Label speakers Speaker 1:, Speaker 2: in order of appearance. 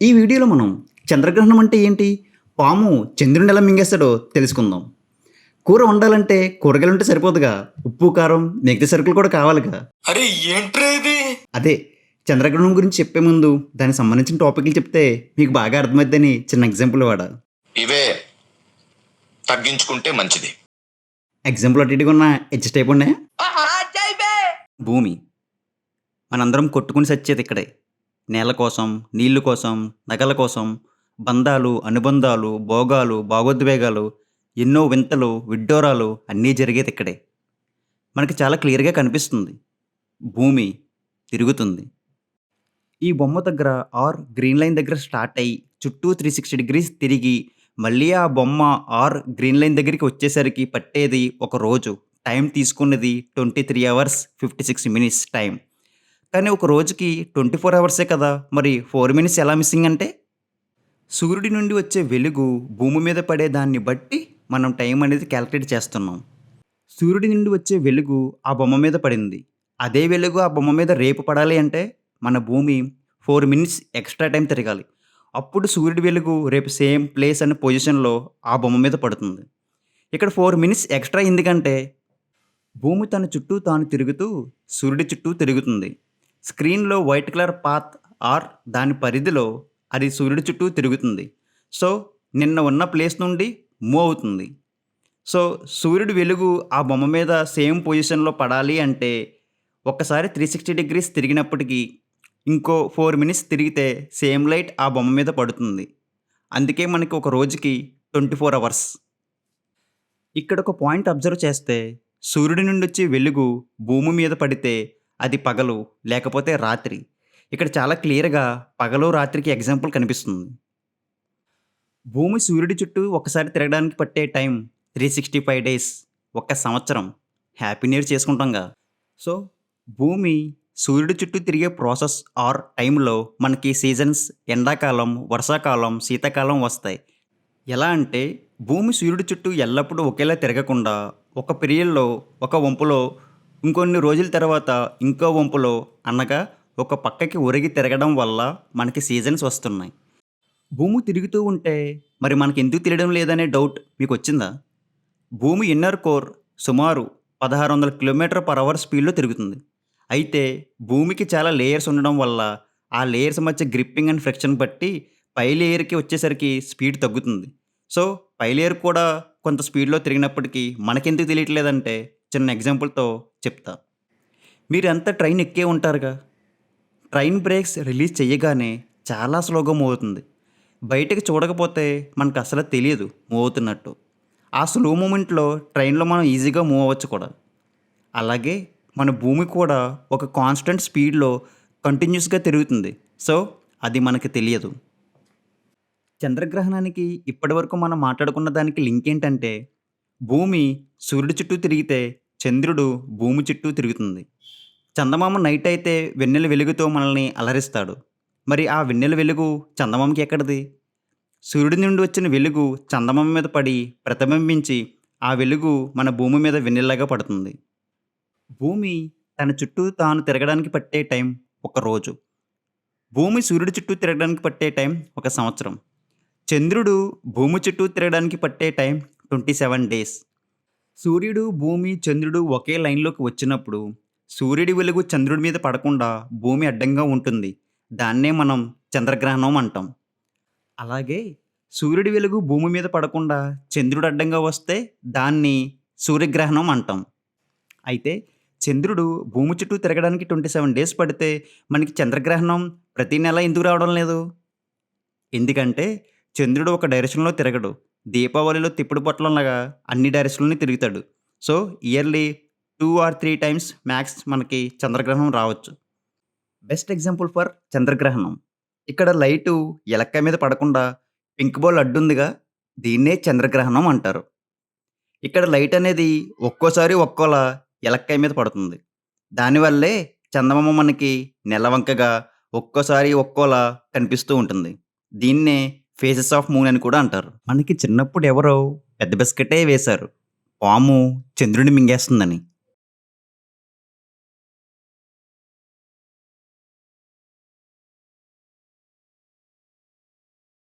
Speaker 1: ఈ వీడియోలో మనం చంద్రగ్రహణం అంటే ఏంటి? పాము చంద్రుడిని ఎలా మింగేస్తాడో తెలుసుకుందాం. కూర వండాలంటే కూరగాయలుంటే సరిపోదుగా. ఉప్పు, కారం, మిగతా సరుకులు కూడా కావాలిగా.
Speaker 2: అరే ఏంట్రా ఇది?
Speaker 1: అదే చంద్రగ్రహణం గురించి చెప్పే ముందు దానికి సంబంధించిన టాపిక్‌లు చెప్తే మీకు బాగా అర్థమైద్దని చిన్న ఎగ్జాంపుల్ వాడా.
Speaker 2: ఇవే తగ్గించుకుంటే మంచిది.
Speaker 1: ఎగ్జాంపుల్ అటు ఇటుగా ఉన్నా అడ్జస్ట్ అయిపోండే. భూమి. మనందరం కొట్టుకుని సచ్చేది ఇక్కడే. నేల కోసం, నీళ్లు కోసం, నగల కోసం, బంధాలు, అనుబంధాలు, భోగాలు, భావోద్వేగాలు, ఎన్నో వింతలు, విడ్డూరాలు అన్నీ జరిగేది ఇక్కడే. మనకి చాలా క్లియర్‌గా కనిపిస్తుంది. భూమి తిరుగుతుంది. ఈ బొమ్మ దగ్గర గ్రీన్ లైన్ దగ్గర స్టార్ట్ అయ్యి చుట్టూ 360 డిగ్రీస్ తిరిగి మళ్ళీ ఆ బొమ్మ గ్రీన్ లైన్ దగ్గరికి వచ్చేసరికి పట్టేది ఒక రోజు. టైం తీసుకున్నది 23 అవర్స్ 56 మినిట్స్ టైం. కానీ ఒక రోజుకి 24 అవర్సే కదా! మరి 4 మినిట్స్ ఎలా మిస్సింగ్ అంటే? సూర్యుడి నుండి వచ్చే వెలుగు భూమి మీద పడే దాన్ని బట్టి మనం టైం అనేది క్యాలిక్యులేట్ చేస్తున్నాం. సూర్యుడి నుండి వచ్చే వెలుగు ఆ బొమ్మ మీద పడింది. అదే వెలుగు ఆ బొమ్మ మీద రేపు పడాలి అంటే మన భూమి 4 మినిట్స్ ఎక్స్‌ట్రా టైం తిరగాలి. అప్పుడు సూర్యుడి వెలుగు రేపు సేమ్ ప్లేస్ అండ్ పొజిషన్‌లో ఆ బొమ్మ మీద పడుతుంది. ఇక్కడ 4 మినిట్స్ ఎక్స్‌ట్రా ఎందుకంటే భూమి తన చుట్టూ తాను తిరుగుతూ సూర్యుడి చుట్టూ తిరుగుతుంది. స్క్రీన్‌లో వైట్ కలర్ పాత్ దాని పరిధిలో అది సూర్యుడి చుట్టూ తిరుగుతుంది. సో, నిన్న ఉన్న ప్లేస్ నుండి మూవ్ అవుతుంది. సో, సూర్యుడి వెలుగు ఆ బొమ్మ మీద సేమ్ పొజిషన్‌లో పడాలి అంటే ఒక్కసారి 360 డిగ్రీస్ తిరిగినప్పటికీ ఇంకో 4 మినిట్స్ తిరిగితే సేమ్ లైట్ ఆ బొమ్మ మీద పడుతుంది. అందుకే మనకి ఒక రోజుకి 24 అవర్స్. ఇక్కడ ఒక పాయింట్ అబ్జర్వ్ చేస్తే సూర్యుడి నుండి వచ్చే వెలుగు భూమి మీద పడితే అది పగలు లేకపోతే రాత్రి. ఇక్కడ చాలా క్లియర్‌గా పగలు, రాత్రికి ఎగ్జాంపుల్ కనిపిస్తుంది. భూమి సూర్యుడి చుట్టూ ఒక్కసారి తిరగడానికి పట్టే టైం 365 డేస్. ఒక సంవత్సరం. హ్యాపీ న్యూ ఇయర్ చేసుకుంటాంగా. సో, భూమి సూర్యుడి చుట్టూ తిరిగే ప్రాసెస్ టైంలో మనకి సీజన్స్ ఎండాకాలం, వర్షాకాలం, శీతాకాలం వస్తాయి. ఎలా అంటే భూమి సూర్యుడి చుట్టూ ఎల్లప్పుడూ ఒకేలా తిరగకుండా ఒక పీరియడ్‌లో ఒక వంపులో ఇంకొన్ని రోజుల తర్వాత ఇంకో వంపులో అనగా ఒక పక్కకి ఒరిగి తిరగడం వల్ల మనకి సీజన్స్ వస్తున్నాయి. భూమి తిరుగుతూ ఉంటే మరి మనకెందుకు తెలియడం లేదనే డౌట్ మీకొచ్చిందా? భూమి ఇన్నర్ కోర్ సుమారు 1600 కిలోమీటర్/అవర్ స్పీడ్‌లో తిరుగుతుంది. అయితే భూమికి చాలా లేయర్స్ ఉండడం వల్ల ఆ లేయర్స్ మధ్య గ్రిప్పింగ్ అండ్ ఫ్రిక్షన్ బట్టి పై లేయర్‌కి వచ్చేసరికి స్పీడ్ తగ్గుతుంది. సో, పై లేయర్ కూడా కొంత స్పీడ్‌లో తిరిగినప్పటికీ మనకెందుకు తెలియట్లేదంటే చిన్న ఎగ్జాంపుల్‌తో చెప్తా. మీరంతా ట్రైన్ ఎక్కే ఉంటారుగా. ట్రైన్ బ్రేక్స్ రిలీజ్ చెయ్యగానే చాలా స్లోగా మూవ్ అవుతుంది. బయటకి చూడకపోతే మనకసలు తెలీదు మూవ్ అవుతున్నట్టు. ఆ స్లో మూవ్‌మెంట్‌లో ట్రైన్‌లో మనం ఈజీగా మూవ్ అవ్వచ్చు కూడా. అలాగే మన భూమి కూడా ఒక కాన్స్టెంట్ స్పీడ్‌లో కంటిన్యూయస్‌గా తిరుగుతుంది. సో, అది మనకి తెలియదు. చంద్రగ్రహణానికి ఇప్పటివరకు మనం మాట్లాడుకున్న దానికి లింక్ ఏంటంటే, భూమి సూర్యుడి చుట్టూ తిరిగితే చంద్రుడు భూమి చుట్టూ తిరుగుతుంది. చందమామ నైట్ అయితే వెన్నెల వెలుగుతో మనల్ని అలరిస్తాడు. మరి ఆ వెన్నెల వెలుగు చందమామకి ఎక్కడిది? సూర్యుడి నుండి వచ్చిన వెలుగు చందమామ మీద పడి ప్రతిబింబించి ఆ వెలుగు మన భూమి మీద వెన్నెల్లాగా పడుతుంది. భూమి తన చుట్టూ తాను తిరగడానికి పట్టే టైం ఒక రోజు. భూమి సూర్యుడి చుట్టూ తిరగడానికి పట్టే టైం ఒక సంవత్సరం. చంద్రుడు భూమి చుట్టూ తిరగడానికి పట్టే టైం 27 డేస్. సూర్యుడు, భూమి, చంద్రుడు ఒకే లైన్‌లోకి వచ్చినప్పుడు సూర్యుడి వెలుగు చంద్రుడి మీద పడకుండా భూమి అడ్డంగా ఉంటుంది. దాన్నే మనం చంద్రగ్రహణం అంటాం. అలాగే సూర్యుడి వెలుగు భూమి మీద పడకుండా చంద్రుడు అడ్డంగా వస్తే దాన్ని సూర్యగ్రహణం అంటాం. అయితే చంద్రుడు భూమి చుట్టూ తిరగడానికి 27 డేస్ పడితే మనకి చంద్రగ్రహణం ప్రతి నెల ఎందుకు రావడం లేదు? ఎందుకంటే చంద్రుడు ఒక డైరెక్షన్‌లో తిరగడు. దీపావళిలో తిప్పుడు పొట్లంలాగా అన్ని డైరెక్షన్‌లోని తిరుగుతాడు. So, yearly 2 or 3 times max మనకి చంద్రగ్రహణం రావచ్చు. బెస్ట్ ఎగ్జాంపుల్ ఫర్ చంద్రగ్రహణం. ఇక్కడ లైటు ఎలక్కాయ మీద పడకుండా పింక్ బాల్ అడ్డుందిగా, దీన్నే చంద్రగ్రహణం అంటారు. ఇక్కడ లైట్ అనేది ఒక్కోసారి ఒక్కోలా ఎలక్కాయ మీద పడుతుంది. దానివల్లే చందమామ మనకి నెలవంకగా ఒక్కోసారి ఒక్కోలా కనిపిస్తూ ఉంటుంది. దీన్నే ఫేసెస్ ఆఫ్ మూన్ అని కూడా అంటారు. మనకి చిన్నప్పుడు ఎవరో పెద్ద బిస్కెటే వేశారు. పాము చంద్రుడిని మింగేస్తుందని.